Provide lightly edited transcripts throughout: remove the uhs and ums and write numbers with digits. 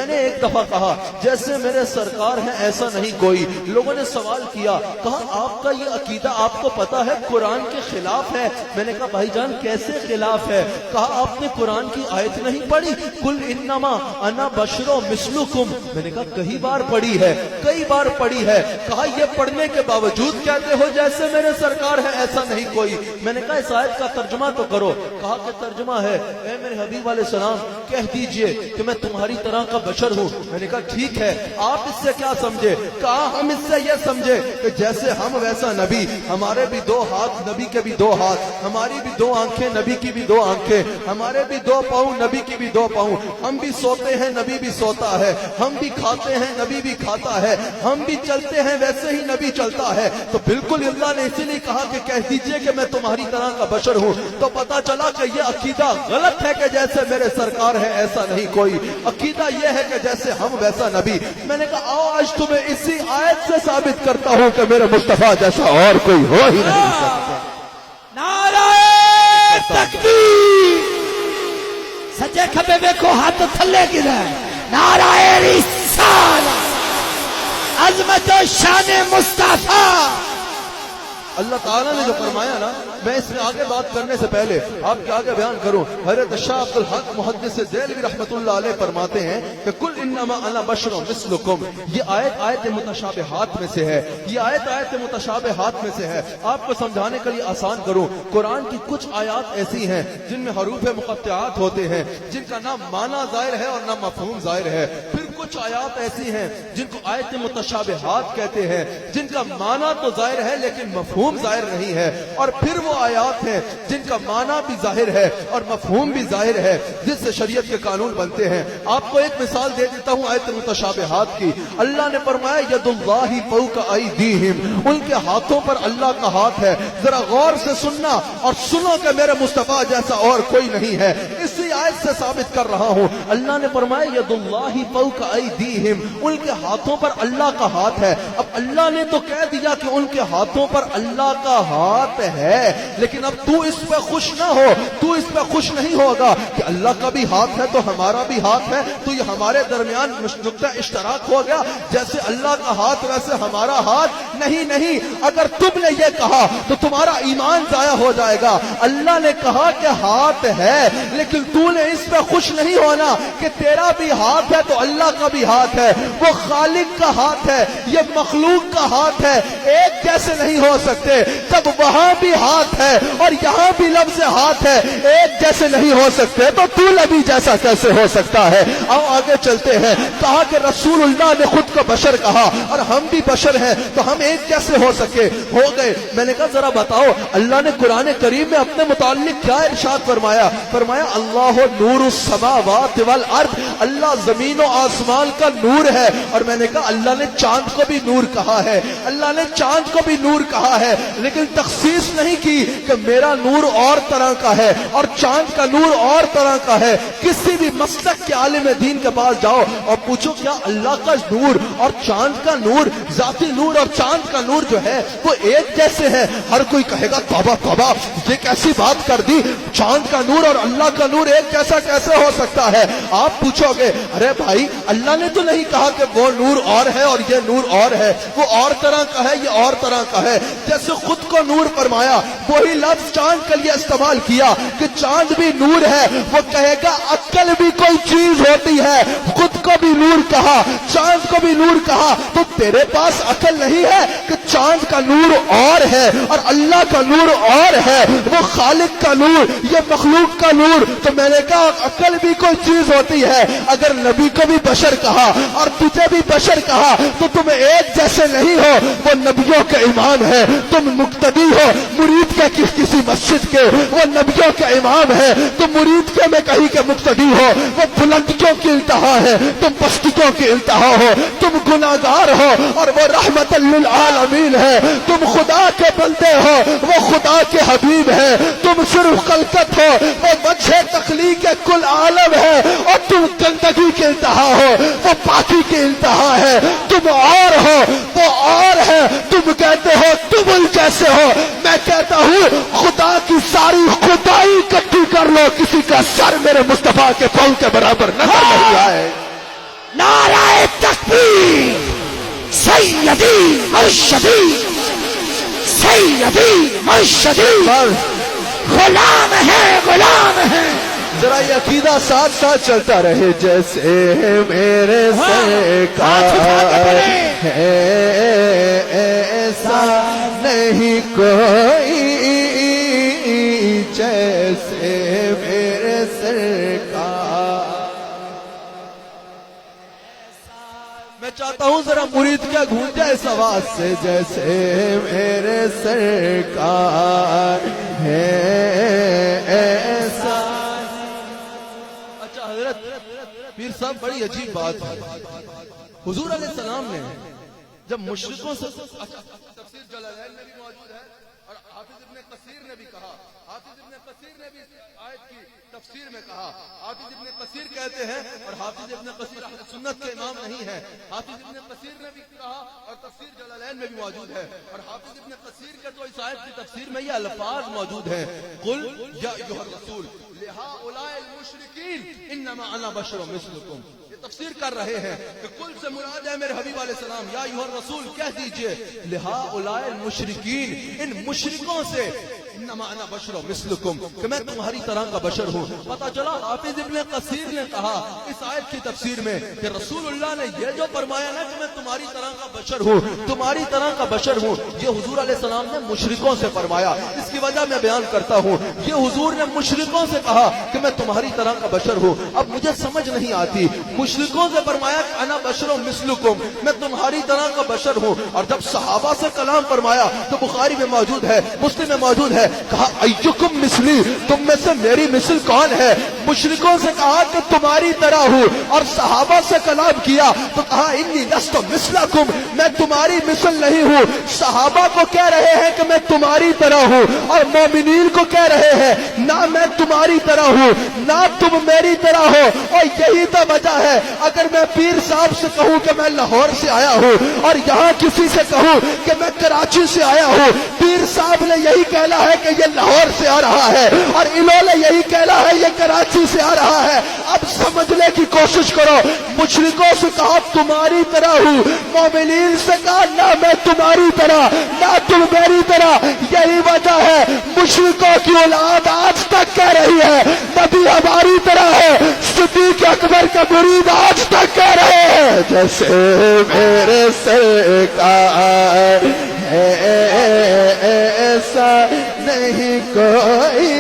میں نے ایک دفعہ کہا جیسے میرے سرکار ہیں ایسا نہیں کوئی. لوگوں نے سوال کیا, کہا آپ کا یہ عقیدہ آپ کو پتا ہے قرآن کے خلاف ہے. میں نے کہا بھائی جان کیسے خلاف ہے؟ کہا آپ نے قرآن کی آیت نہیں پڑھی, قل انما انا بشر مثلکم. میں نے کہا کئی بار پڑھی ہے, کئی بار پڑھی ہے. کہا یہ پڑھنے کے باوجود کہتے ہو جیسے میرے سرکار ہے ایسا نہیں کوئی. میں نے کہا اس آیت کا ترجمہ تو کرو. کہا کہ ترجمہ ہے, اے میرے حبیب علیہ السلام کہہ دیجئے کہ میں تمہاری طرح کا بشر ہوں. میں نے کہا ٹھیک ہے, آپ اس سے کیا سمجھے؟ کہا ہم اس سے یہ سمجھے کہ جیسے ہم ویسا نبی, ہمارے بھی دو ہاتھ نبی کے بھی دو ہاتھ, ہماری بھی دو آنکھیں نبی کی بھی دو آنکھیں, ہمارے بھی دو پاؤں نبی کی بھی دو پاؤں, ہم بھی سوتے ہیں نبی بھی سوتا ہے, ہم بھی کھاتے ہیں نبی بھی کھاتا ہے, ہم بھی چلتے ہیں ویسے ہی نبی چلتا ہے. تو بالکل اللہ نے اسی لیے کہا کہ کہہ دیجئے کہ میں تمہاری طرح کا بشر ہوں. تو پتا چلا کہ یہ عقیدہ غلط ہے کہ جیسے میرے سرکار ہے ایسا نہیں کوئی. عقیدہ یہ ہے کہ جیسے ہم ویسا نبی. میں نے کہا آؤ آج تمہیں اسی آیت سے ثابت کرتا ہوں کہ میرے مصطفیٰ جیسا اور کوئی ہو ہی نہیں سکتا. نعرہ تکبیر, سجے کھبے دیکھو ہاتھ تھلے گرا ہے. نعرہ رسالت, عظمت و شان مصطفیٰ. اللہ تعالیٰ نے جو فرمایا نا, میں اس میں آگے بات کرنے سے پہلے آپ کے آگے بیان کروں. حضرت شاہ عبد الحق محدث دہلوی رحمۃ اللہ علیہ فرماتے ہیں کہ کل انما انا بشر مثلکم. یہ آیت متشابہات میں سے ہے, یہ آیت متشابہات میں سے ہے. آپ کو سمجھانے کے لیے آسان کروں, قرآن کی کچھ آیات ایسی ہیں جن میں حروف مقطعات ہوتے ہیں, جن کا نہ معنی ظاہر ہے اور نہ مفہوم ظاہر ہے. پھر کچھ آیات ایسی ہیں جن کو آیت متشابہات کہتے ہیں, جن کا معنی تو ظاہر ہے لیکن مفہوم ظاہر نہیں ہے. اور پھر وہ آیات ہیں جن کا معنی بھی ظاہر ہے اور مفہوم بھی ظاہر ہے, جس سے شریعت کے قانون بنتے ہیں. آپ کو ایک مثال دے دیتا ہوں آیت متشابہات کی. اللہ نے فرمایا ید اللہ فوق ایدیہم, ان کے ہاتھوں پر اللہ کا ہاتھ ہے. ذرا غور سے سننا اور سنو کہ میرے مصطفیٰ جیسا اور کوئی نہیں ہے. اسی آیت سے ثابت کر رہا ہوں. اللہ نے فرمایا ید اللہ فوق ایدیہم, ان کے ہاتھوں پر اللہ کا ہاتھ ہے. اب اللہ نے تو کہہ دیا کہ ان کے ہاتھوں پر اللہ کا ہاتھ ہے, لیکن اب تو اس پہ خوش نہ ہو, تو اس پہ خوش نہیں ہوگا کہ اللہ کا بھی ہاتھ ہے تو ہمارا بھی ہاتھ ہے, تو یہ ہمارے درمیان نقطہ اشتراک ہو گیا, جیسے اللہ کا ہاتھ ویسے ہمارا ہاتھ. نہیں نہیں, اگر تم نے یہ کہا تو تمہارا ایمان ضائع ہو جائے گا. اللہ نے کہا کہ ہاتھ ہے, لیکن تو نے اس پہ خوش نہیں ہونا کہ تیرا بھی ہاتھ ہے تو اللہ کا بھی ہاتھ ہے. وہ خالق کا ہاتھ ہے, یہ مخلوق کا ہاتھ ہے, ایک جیسے نہیں ہو سکتے. جب وہاں بھی ہاتھ ہے اور یہاں بھی لفظ ہاتھ ہے, ایک جیسے نہیں ہو سکتے تو تو نبی جیسا کیسے ہو سکتا ہے؟ آؤ آگے چلتے ہیں. کہا کہ رسول اللہ نے خود کو بشر کہا اور ہم بھی بشر ہیں, تو ہم ایک جیسے ہو سکے, ہو گئے. میں نے کہا ذرا بتاؤ اللہ نے قرآن کریم میں اپنے متعلق کیا ارشاد فرمایا؟ فرمایا اللہ نور السماوات والارض, اللہ زمین و آسمان کا نور ہے. اور میں نے کہا اللہ نے چاند کو بھی نور کہا ہے, اللہ نے چاند کو بھی نور کہا ہے, لیکن تخصیص نہیں کی کہ میرا نور اور طرح کا ہے اور چاند کا نور اور طرح کا ہے. کسی بھی مسلک کے عالم دین کے پاس جاؤ اور پوچھو کیا اللہ کا نور اور چاند کا نور, ذاتی نور اور چاند کا نور جو ہے وہ ایک جیسے ہیں؟ ہر کوئی کہے گا توبہ توبہ, یہ کیسی بات کر دی, چاند کا نور اور اللہ کا نور ایک جیسا کیسے ہو سکتا ہے؟ آپ پوچھو گے ارے بھائی اللہ نے تو نہیں کہا کہ وہ نور اور ہے اور یہ نور اور ہے, وہ اور طرح کا ہے یہ اور طرح کا ہے. جیسے خود کو نور فرمایا, وہی لفظ چاند کے لیے استعمال کیا کہ چاند بھی نور ہے. وہ کہے گا عقل بھی کوئی چیز ہوتی ہے, خود کو بھی نور کہا, چاند کو بھی نور کہا, تو تیرے پاس عقل نہیں ہے کہ چاند کا نور اور ہے اور اللہ کا نور اور ہے, وہ خالق کا نور یہ مخلوق کا نور. تو میں نے کہا عقل بھی کوئی چیز ہوتی ہے. اگر نبی کو بھی بشر کہا اور تجھے بھی بشر کہا تو تم ایک جیسے نہیں ہو. وہ نبیوں کے امام ہے, تم مقتدی ہو مرید کے کسی مسجد کے, وہ نبیوں کے امام ہے, تم مرید کے میں کہیں کے مقتدی ہو. وہ بلندیوں کی انتہا ہے, تم پستیوں کی انتہا ہو. تم گناہگار ہو اور وہ رحمت للعالمین ہے. تم خدا کے بندے ہو, وہ خدا کے حبیب ہے. تم صرف خلقت ہو, وہ وجہ تخلیق کل عالم ہے. اور تم گندگی کی انتہا ہو, وہ پاکی کی انتہا ہے. تم اور ہو, وہ اور ہے. تم کہتے ہو تم ان جیسے ہو, میں کہتا ہوں خدا کی ساری خدائی اکٹھی کر لو, کسی کا سر میرے مصطفیٰ کے پاؤں کے برابر نظر نہیں آئے. تکبیر سیدی مرشدی سیدی مرشدی غلام ہے غلام ہے ذرا یہ عقیدہ ساتھ ساتھ چلتا رہے جیسے میرے سرکار ہے ایسا نہیں کوئی جیسے میرے سرکار. میں چاہتا ہوں ذرا مرید کا گونجا اس آواز سے جیسے میرے سرکار ہے ایسا. اچھا حضرت پیر صاحب بڑی عجیب بات ہے. حضور علیہ السلام نے جب مشرکوں سے تفسیر جلالین میں بھی موجود ہے اور حافظ ابن کثیر نے بھی کہا, حافظ ابن کثیر نے بھی آیت کی تفسیر میں کہا. حافظ ابن کثیر کہتے ہیں اور حافظ ابن کثیر اہل سنت کے امام نہیں ہے. حافظ ابن کثیر نے بھی کہا اور تفسیر جلالین میں بھی موجود ہے. اور حافظ ابن کثیر کے تو اس آیت کی تفسیر میں یہ الفاظ موجود ہیں قل یا ایھا الرسول لہؤلاء المشرکین انما انا بشر مثلکم. یہ تفسیر کر رہے ہیں کہ کل سے مراد ہے میرے حبیب علیہ السلام یا ایھا الرسول کہہ دیجئے لہؤلاء المشرکین ان مشرکوں سے انما انا بشر مثلکم کہ میں تمہاری طرح کا بشر ہوں. پتہ چلا حافظ ابن کثیر نے کہا اس آیت کی تفسیر میں کہ رسول اللہ نے یہ جو فرمایا نا کہ میں تمہاری طرح کا بشر ہوں, تمہاری طرح کا بشر ہوں, یہ حضور علیہ السلام نے مشرکوں سے فرمایا. اس کی وجہ میں بیان کرتا ہوں. یہ حضور نے مشرکوں سے کہا کہ میں تمہاری طرح کا بشر ہوں. اب مجھے سمجھ نہیں آتی, مشرکوں سے فرمایا کہ انا بشر مثلکم میں تمہاری طرح کا بشر ہوں, اور جب صحابہ سے کلام فرمایا تو بخاری میں موجود ہے, مسلم میں موجود ہے, کہا ایکم مثلی تم میں سے میری مثل کون ہے. مشرکوں سے کہا کہ تمہاری طرح ہوں, اور صحابہ سے کلام کیا تو کہا انی لست مثلکم میں تمہاری مثل نہیں ہوں. صحابہ کو کہہ رہے ہیں کہ میں تمہاری طرح ہوں, اور مومنین کو کہہ رہے ہیں نہ میں تمہاری طرح ہوں نہ تم میری طرح ہو. اور یہی تو وجہ ہے اگر میں پیر صاحب سے کہوں کہ میں لاہور سے آیا ہوں اور یہاں کسی سے کہوں کہ میں کراچی سے آیا ہوں, پیر صاحب نے یہی کہنا ہے کہ یہ لاہور سے آ رہا ہے اور انہوں نے یہی کہنا ہے یہ کراچی سے آ رہا ہے. اب سمجھنے کی کوشش کرو. مشرکوں سے کہا تمہاری طرح ہوں, مومنین سے کہا نہ میں تمہاری طرح نہ تم میری طرح. یہی وجہ ہے مشرکوں کی اولاد آج تک کہہ رہی ہے نبی ہماری طرح ہے, صدیق اکبر کا مرید آج تک کہہ رہے ہیں جیسے میرے سرکار ہے ایسا نہیں کوئی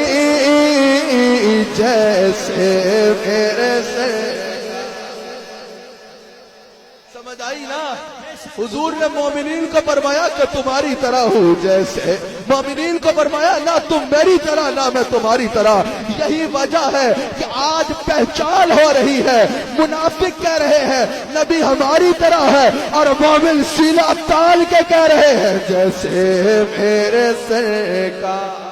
جیسے میرے سمجھ آئی نا. حضور نے مومنین کو فرمایا کہ تمہاری طرح ہوں جیسے, مومنین کو فرمایا نہ تم میری طرح نہ میں تمہاری طرح. یہی وجہ ہے کہ آج پہچان ہو رہی ہے. منافق کہہ رہے ہیں نبی ہماری طرح ہے, اور مومن سینہ تان کے کہہ رہے ہیں جیسے میرے سرکار.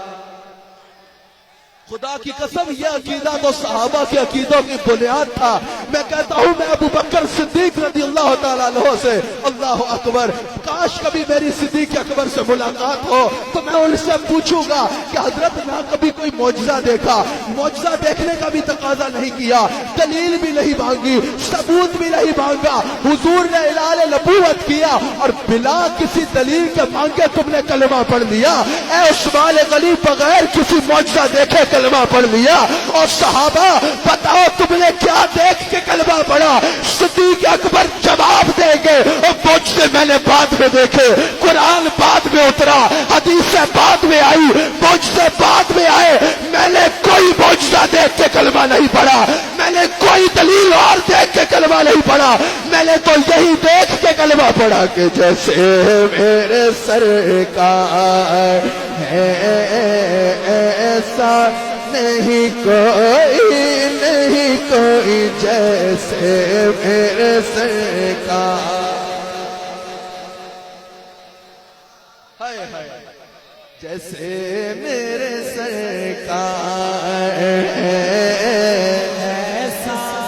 خدا کی قسم یہ عقیدہ تو صحابہ کے عقیدوں کی بنیاد تھا. میں کہتا ہوں میں ابو بکر صدیق رضی اللہ تعالیٰ عنہ سے, اللہ اکبر, کاش کبھی میری صدیق اکبر سے ملاقات ہو تو میں ان سے پوچھوں گا کہ حضرت میں کبھی کوئی معجزہ دیکھا. معجزہ دیکھنے کا بھی تقاضا نہیں کیا, دلیل بھی نہیں مانگی, ثبوت بھی نہیں مانگا. حضور نے اعلان نبوت کیا اور بلا کسی دلیل کے مانگے تم نے کلمہ پڑھ لیا. اے عثمان غنی بغیر کسی معجزہ دیکھے کلمہ پڑھ لیا. اور صحابہ بتاؤ تم نے کیا دیکھ کے کلمہ پڑھا؟ صدیق اکبر جواب دیں گے اور معجزے میں نے بعد میں دیکھے, قرآن بعد میں اترا, حدیثیں بعد میں آئی, معجزے بعد میں آئے. میں نے کوئی معجزہ دیکھ کے کلمہ نہیں پڑھا, میں نے کوئی دلیل اور دیکھ کے کلمہ نہیں پڑھا. میں نے تو یہی دیکھ کے کلمہ پڑھا کہ جیسے میرے سرکار ہے ایسا نہیں کوئی جیسے میرے سرکار. ہائے ہائے جیسے میرے سرکار.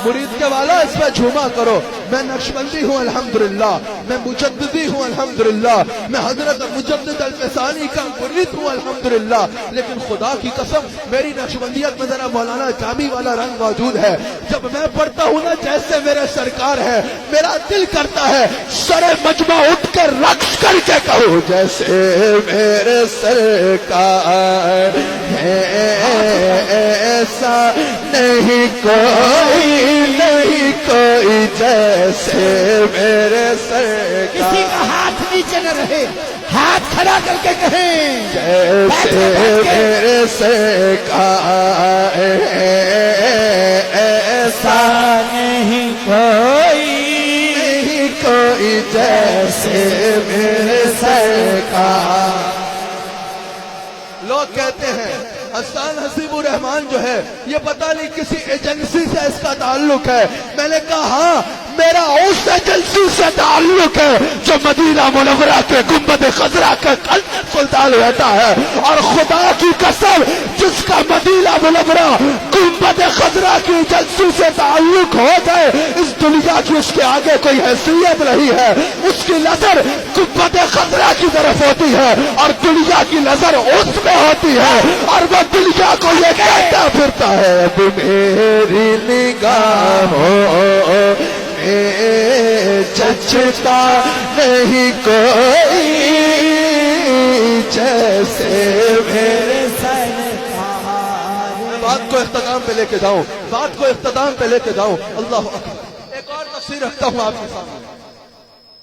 مرید کے والا اس پہ جھوما کرو. میں نقشبندی ہوں الحمدللہ، میں مجددی ہوں الحمدللہ، میں حضرت مجدد الفسانی کا مرید ہوں الحمدللہ، لیکن خدا کی قسم میری نقشبندیت میں ذرا مولانا جامی والا رنگ موجود ہے۔ جب میں پڑھتا ہوں نا جیسے میرے سرکار ہے، میرا دل کرتا ہے سارے مجمع اٹھ کر رقص کر کے کہو جیسے میرے سرکار ہے، ایسا نہیں کوئی جیسے میرے سرکار۔ کسی کا ہاتھ نیچے نہ رہے، ہاتھ کھڑا کر کے کہیں جیسے میرے سرکار ہے، ایسا نہیں کوئی جیسے میرے سرکار۔ لوگ کہتے ہیں حسان حسیب الرحمان جو ہے یہ پتہ نہیں کسی ایجنسی سے اس کا تعلق ہے۔ میں نے کہا ہاں میرا اس ایجنسی سے تعلق ہے جو مدینہ منورہ کے گنبد خضرا کے قلب سلطان رہتا ہے، اور خدا کی قسم جس کا مدینہ منورہ گنبد خضرا کی ایجنسی سے تعلق ہو جائے، اس دنیا کی اس کے آگے کوئی حیثیت نہیں ہے۔ اس کی نظر گنبد خضرا کی طرف ہوتی ہے اور دنیا کی نظر اس میں ہوتی ہے، اور وہ دنیا کو یہ کہتا پھرتا ہے اب میری نگاہوں جچتا نہیں کوئی جیسے میرے سرکار۔ بات کو اختتام پہ لے کے جاؤں، بات کو اختتام پہ لے کے جاؤں۔ اللہ اکبر۔ ایک اور تفسیر رکھتا ہوں آپ کے سامنے۔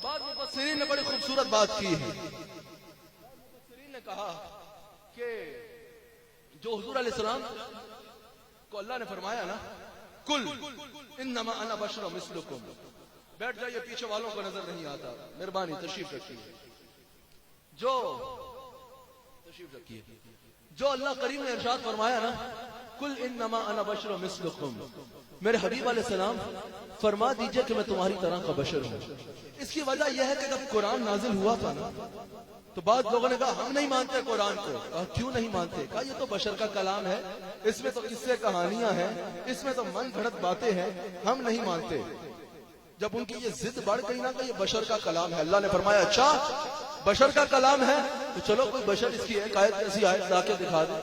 بعض مفسرین نے بڑی خوبصورت بات کی ہے۔ مفسرین نے کہا کہ جو حضور علیہ السلام کو اللہ نے فرمایا نا کل انما انا بشر مثلکم، بیٹھ جائیے پیچھے والوں کو نظر نہیں آتا، مہربانی تشریف رکھیے، جو اللہ کریم نے ارشاد فرمایا نا کل انما انا بشر مثلکم، میرے حبیب علیہ السلام فرما دیجئے کہ میں تمہاری طرح کا بشر ہوں۔ اس کی وجہ یہ ہے کہ جب قرآن نازل ہوا تھا نا تو بعض لوگوں نے کہا ہم نہیں مانتے قرآن کو۔ کہا کیوں نہیں مانتے؟ کہا یہ تو بشر کا کلام ہے، اس میں تو قصے کہانیاں ہیں، اس میں تو من گھڑت باتیں ہیں، ہم نہیں مانتے۔ جب ان کی یہ ضد بڑھ گئی نا کہ یہ بشر کا کلام ہے، اللہ نے فرمایا اچھا بشر کا کلام ہے تو چلو کوئی بشر اس کی ایک آیت ایسی آیت لا کے دکھا دے۔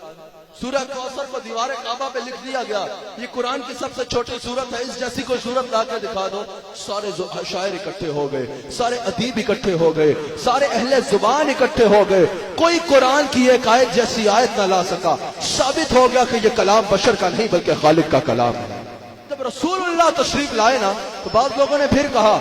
سورہ کوثر کو دیوار کعبہ پہ لکھ دیا گیا، یہ قرآن کی سب سے چھوٹی سورت ہے، اس جیسی کوئی سورت لا کے دکھا دو۔ سارے شاعر اکٹھے ہو گئے، سارے ادیب اکٹھے ہو گئے، سارے اہل زبان اکٹھے ہو گئے، کوئی قرآن کی ایک آیت جیسی آیت نہ لا سکا۔ ثابت ہو گیا کہ یہ کلام بشر کا نہیں بلکہ خالق کا کلام ہے۔ جب رسول اللہ تشریف لائے نا تو بعض لوگوں نے پھر کہا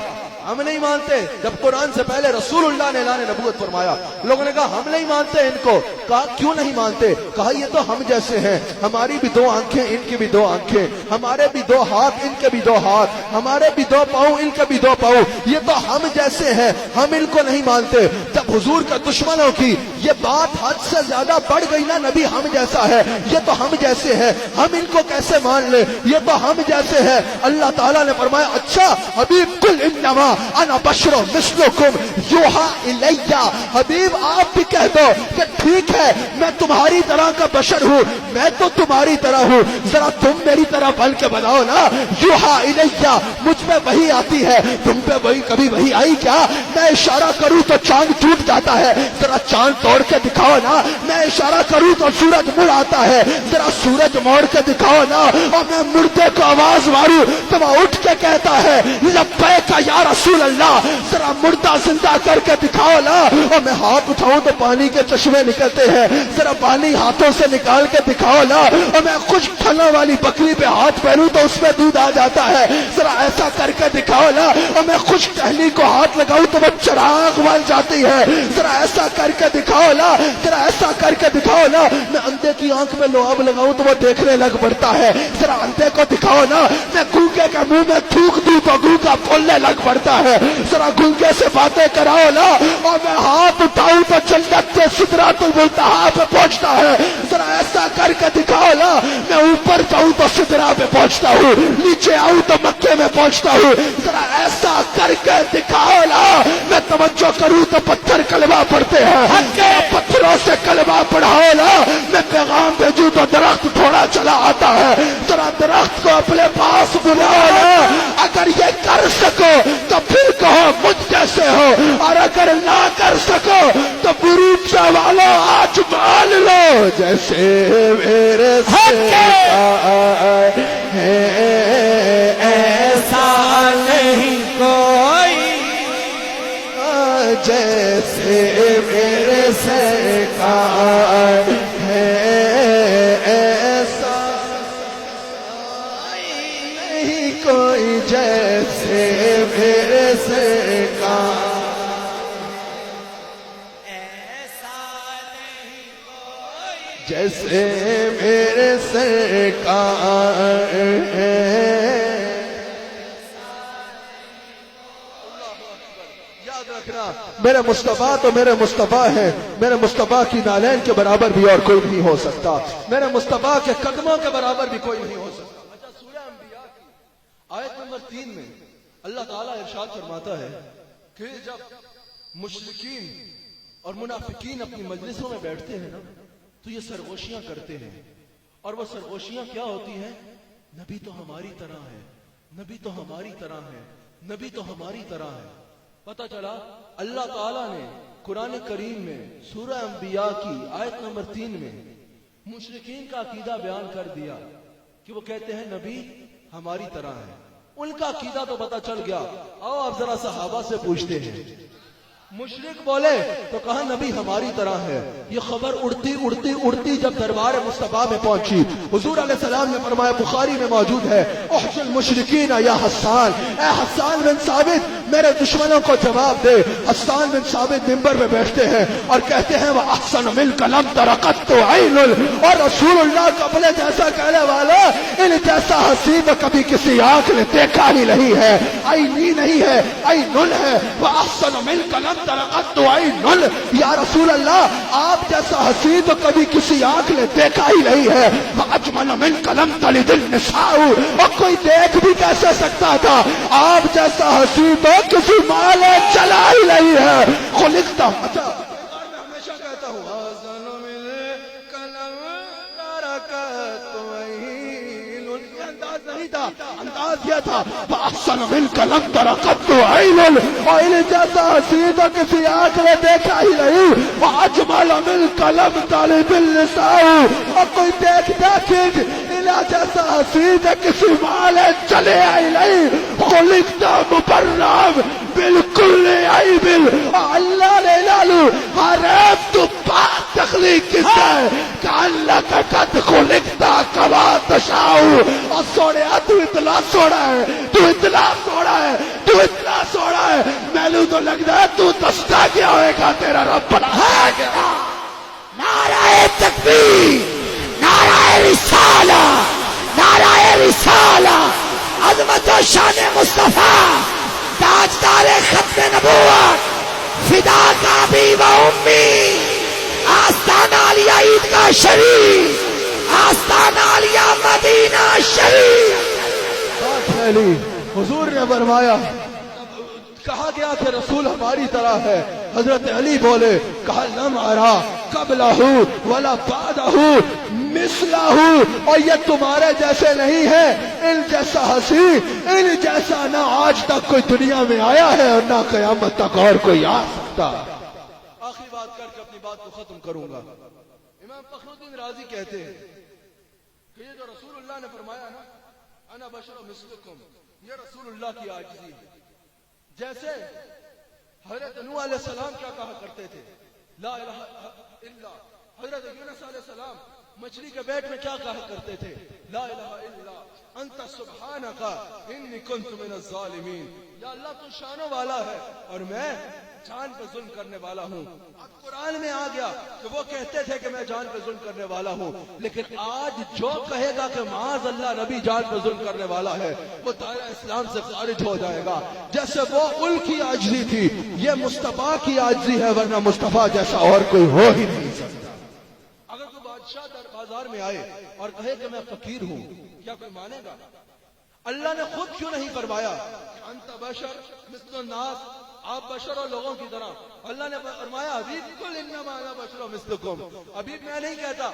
ہم نہیں مانتے، جب قرآن سے پہلے رسول اللہ نے اعلان نبوت فرمایا، لوگوں نے کہا ہم نہیں مانتے ان کو۔ کہا کیوں نہیں مانتے؟ کہا یہ تو ہم جیسے ہیں، ہماری بھی دو آنکھیں ان کی بھی دو آنکھیں، ہمارے بھی دو ہاتھ ان کے بھی دو ہاتھ، ہمارے بھی دو پاؤں ان کے بھی دو پاؤں، یہ تو ہم جیسے ہیں، ہم ان کو نہیں مانتے۔ جب حضور کے دشمنوں کی یہ بات حد سے زیادہ بڑھ گئی نا نبی ہم جیسا ہے، یہ تو ہم جیسے ہیں، ہم ان کو کیسے مان لیں، یہ تو ہم جیسے ہیں۔ اللہ تعالیٰ نے فرمایا اچھا حبیب کل انما انا بشر مثلکم یوحا الیہ، حبیب آپ بھی کہہ دو کہ ٹھیک ہے میں تمہاری طرح کا بشر ہوں، میں تو تمہاری طرح ہوں، ذرا تم میری طرح بن کے بناؤ نا۔ یوحا الیہ، مجھ پہ وحی آتی ہے، تم پہ وہی کبھی وحی آئی کیا؟ میں اشارہ کروں تو چاند ٹوٹ جاتا ہے، ذرا چاند توڑ کے دکھاؤ نا۔ میں اشارہ کروں تو سورج مڑ آتا ہے، ذرا سورج موڑ کے دکھاؤ نا۔ اور میں مردے کو آواز ماروں تو وہ اٹھ کے کہتا ہے لبیک یا رسول اللہ، ذرا مردہ زندہ کر کے دکھاؤ نا۔ اور میں ہاتھ اٹھاؤں تو پانی کے چشمے نکلتے ہیں، ذرا پانی ہاتھوں سے نکال کے دکھاؤ نا۔ اور میں خشک پھلوں والی بکری پہ ہاتھ پھیروں تو اس میں دودھ آ جاتا ہے، ذرا ایسا کر کے دکھاؤ نا۔ اور میں خشک ٹہنی کو ہاتھ لگاؤں تو وہ چراغ بن جاتی ہے، ذرا ایسا کر کے دکھاؤ نا، ذرا ایسا کر کے دکھاؤ نا۔ میں اندھے کی آنکھ میں لعاب لگاؤں تو وہ دیکھنے لگ پڑتا ہے، ذرا اندھے کو دکھاؤ نا۔ میں گونگے کے منہ میں تھوک دوں تو گونگا بولنے لگ پڑتا ہے، ذرا گونگے سے باتیں کراؤ نا۔ اور میں ہاتھ اٹھاؤں تو جنت سے سدرۃ المنتہا پہ پہنچتا ہے، ذرا ایسا کر کے دکھاؤ نا۔ میں اوپر جاؤں تو سدرہ پہ پہنچتا ہوں، نیچے آؤں تو مکے میں پہنچتا ہوں، ذرا ایسا کر کے دکھاؤ نا۔ میں توجہ کروں تو پتھر کلمہ پڑھتے ہیں، پتھروں سے کلمہ پڑھاؤ نا۔ میں پیغام بھیجوں تو درخت تھوڑا چلا آتا ہے، ذرا درخت کو اپنے پاس بلاؤ نا۔ اگر یہ کر کر سکو تو پھر کہو مجھ جیسے ہو، اور اگر نہ کر سکو تو بروچا والو آج مان لو جیسے میرے ایسا نہیں کوئی جیسے میرے سرکار ہے، ایسا نہیں کوئی جیسے میرے سرکار، جیسے میرے سرکار ہے۔ یاد رکھنا میرے مصطفیٰ تو میرے مصطفیٰ ہے، میرے مصطفیٰ کی نالین کے برابر بھی اور کوئی نہیں ہو سکتا، میرے مصطفیٰ کے قدموں کے برابر بھی کوئی نہیں ہو سکتا۔ اچھا، سورہ انبیاء کی آیت نمبر 3 میں اللہ تعالیٰ ارشاد فرماتا ہے کہ جب مشرکین اور منافقین اپنی مجلسوں میں بیٹھتے ہیں نا تو یہ سرگوشیاں کرتے ہیں، اور وہ سرگوشیاں کیا ہوتی ہیں؟ نبی تو ہماری طرح ہے، نبی تو ہماری طرح ہے، نبی تو ہماری طرح ہے۔ پتہ چلا اللہ تعالیٰ نے قرآن کریم میں سورہ انبیاء کی آیت نمبر 3 میں مشرکین کا عقیدہ بیان کر دیا کہ وہ کہتے ہیں نبی ہماری طرح ہے۔ ان کا عقیدہ تو پتہ چل گیا، آؤ آپ ذرا صحابہ سے پوچھتے ہیں۔ مشرک بولے تو کہا نبی ہماری طرح ہے۔ یہ خبر اڑتی اڑتی اڑتی جب دربار مصطفیٰ میں پہنچی، حضور علیہ السلام نے فرمایا، بخاری میں موجود ہے، احج المشرکین یا حسان، اے حسان بن ثابت میرے دشمنوں کو جواب دے۔ حسان بن ثابت منبر میں بیٹھتے ہیں اور کہتے ہیں وَأَحْسَنُ مِنْكَ لَمْ تَرَ قَطُّ عَيْنٌ، اور رسول اللہ کو اپنے جیسا کہنے والا ان جیسا حسین کبھی کسی آنکھ نے دیکھا ہی نہیں ہے، عینی نہیں ہے، عینن ہے۔ وَأَحْسَنُ مِنْكَ لَمْ تَرَ قَطُّ عَيْنٌ، یا رسول اللہ آپ جیسا حسین تو کبھی کسی آنکھ نے دیکھا ہی نہیں ہے۔ وَأَجْمَلُ مِنْكَ لَمْ تَلِدِ النِّسَاءُ، اور کوئی دیکھ بھی کیسے سکتا تھا آپ جیسا حسین تو کسی ماں نے چلا ہی نہیں ہے۔ خلقت، اچھا میں ہمیشہ کہتا ہوں انداز نہیں تھا، انداز یہ تھا وَأَحْسَنُ مِنْكَ لَمْ تَرَ قَطُّ عَيْنٌ، اور ان جیسا حسین تو کسی آنکھ نے دیکھا ہی نہیں۔ وَأَجْمَلُ مِنْكَ لَمْ تَلِدِ النِّسَاءُ، اور کوئی دیکھ جیسا حسین کسی مال چلے ہی نہیں۔ خلقت مبرم بالکل عیب، اللہ نے لالو ہر عیب تو پاک تخلیق کی ہے کہ اللہ کا قد خلقت کما تشاء۔ اور سوڑیا تو اتنا سوڑا ہے، تو اتنا سوڑا ہے، تو اتنا سوڑا ہے، میں نے تو لگتا ہے تو دستا کیا ہوئے گا تیرا رب بڑا ہے۔ نعرہ تکبیر، نعرہ رسالہ، نعرہ رسالہ، عظمت و شان مصطفیٰ، تاجدار ختم نبوت، فدا کا ابی و امی، آستانہ علیہ عیدگاہ شریف، آستانہ علیہ مدینہ شریف۔ بات پھیلی، حضور نے فرمایا، کہا گیا کہ رسول ہماری طرح ہے، حضرت علی بولے، کہا لم ارا قبلہ ولا بعدہ مثلہ، اور یہ تمہارے جیسے نہیں ہے، ان جیسا حسین، ان جیسا نہ آج تک کوئی دنیا میں آیا ہے اور نہ قیامت تک اور کوئی آ سکتا۔ آخری بات کر کے اپنی بات کو ختم کروں گا۔ امام فخر الدین رازی کہتے ہیں کہ یہ جو رسول اللہ نے فرمایا نا انا بشر مثلکم، یہ رسول اللہ کی عاجزی ہے۔ جیسے حضرت نوح علیہ السلام کیا کہا کرتے تھے، لا الہ الا، حضرت یونس علیہ السلام مچھلی کے پیٹ میں کیا کہا کرتے تھے، لا الہ الا انت سبحانک انی کنت من الظالمین، یا اللہ تو شانوں والا ہے اور میں جان پہ ظلم کرنے والا ہوں۔ اب قرآن میں آ گیا کہ وہ کہتے تھے کہ میں جان پہ ظلم کرنے والا ہوں، لیکن آج جو کہے گا کہ معاذ اللہ نبی جان پہ ظلم کرنے والا ہے وہ دائرہ اسلام سے خارج ہو جائے گا۔ جیسے وہ ان کی عاجزی تھی، یہ مصطفیٰ کی عاجزی ہے، ورنہ مصطفیٰ جیسا اور کوئی ہو ہی نہیں سکتا۔ اگر کوئی بادشاہ بازار میں آئے اور کہے کہ میں فقیر ہوں، کیا کوئی مانے گا؟ اللہ نے خود کیوں نہیں فرمایا انت بشر مثل الناس، آپ بشر اور لوگوں کی طرح؟ اللہ نے فرمایا حبیب قل انما انا بشر مثلکم، حبیب میں نہیں کہتا،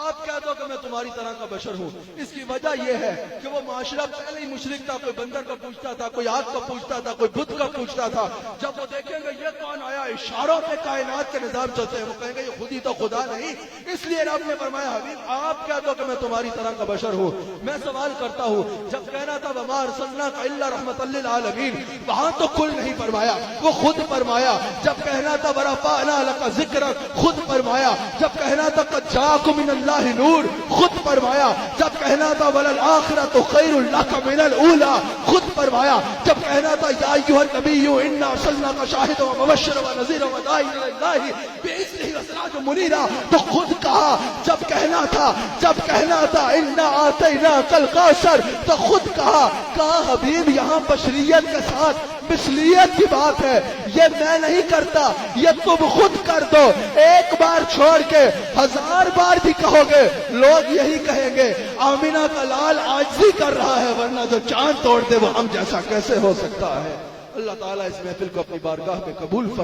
آپ کہہ دو کہ میں تمہاری طرح کا بشر ہوں۔ اس کی وجہ یہ ہے کہ وہ معاشرہ پہلے ہی مشرک تھا، کوئی بندر کا پوچھتا تھا، کوئی آگ کا پوچھتا تھا، کوئی بت کا پوچھتا تھا۔ جب وہ دیکھیں گے یہ کون آیا، اشاروں پہ کائنات کے نظام چلتے ہیں، وہ کہیں گے یہ خود ہی تو خدا نہیں۔ اس لیے رب نے فرمایا حبیب آپ کہہ دو کہ میں تمہاری طرح کا بشر ہوں۔ میں سوال کرتا ہوں، جب کہنا تھا وما ارسلناک الا رحمۃ للعالمین، وہاں تو کل نہیں فرمایا، وہ خود فرمایا۔ جب کہنا تھا ورفعنا لک ذکرک، خود فرمایا۔ جب کہنا تھا قد جاءکم من اللہ نور، خود فرمایا۔ جب کہنا تھا وللآخرۃ خیر لک من الاولی، خود فرمایا۔ جب کہنا تھا یا ایھا النبی انا ارسلناک شاہدا ومبشرا ونذیرا وداعیا الی اللہ باذنہ وسراجا منیرا، تو خود کہا۔ جب کہنا تھا انا اعطیناک الکوثر، تو خود کہا حبیب یہاں بشریت کے ساتھ مثلیت کی بات ہے، یہ میں نہیں کرتا، یہ تم خود کر دو۔ ایک بار چھوڑ کے 1000 بار بھی کہو گے لوگ یہی کہیں گے آمینہ کا لال عاجزی کر رہا ہے، ورنہ جو چاند توڑ دے وہ ہم جیسا کیسے ہو سکتا ہے۔ اللہ تعالیٰ اس محفل کو اپنی بارگاہ میں قبول فرمائے۔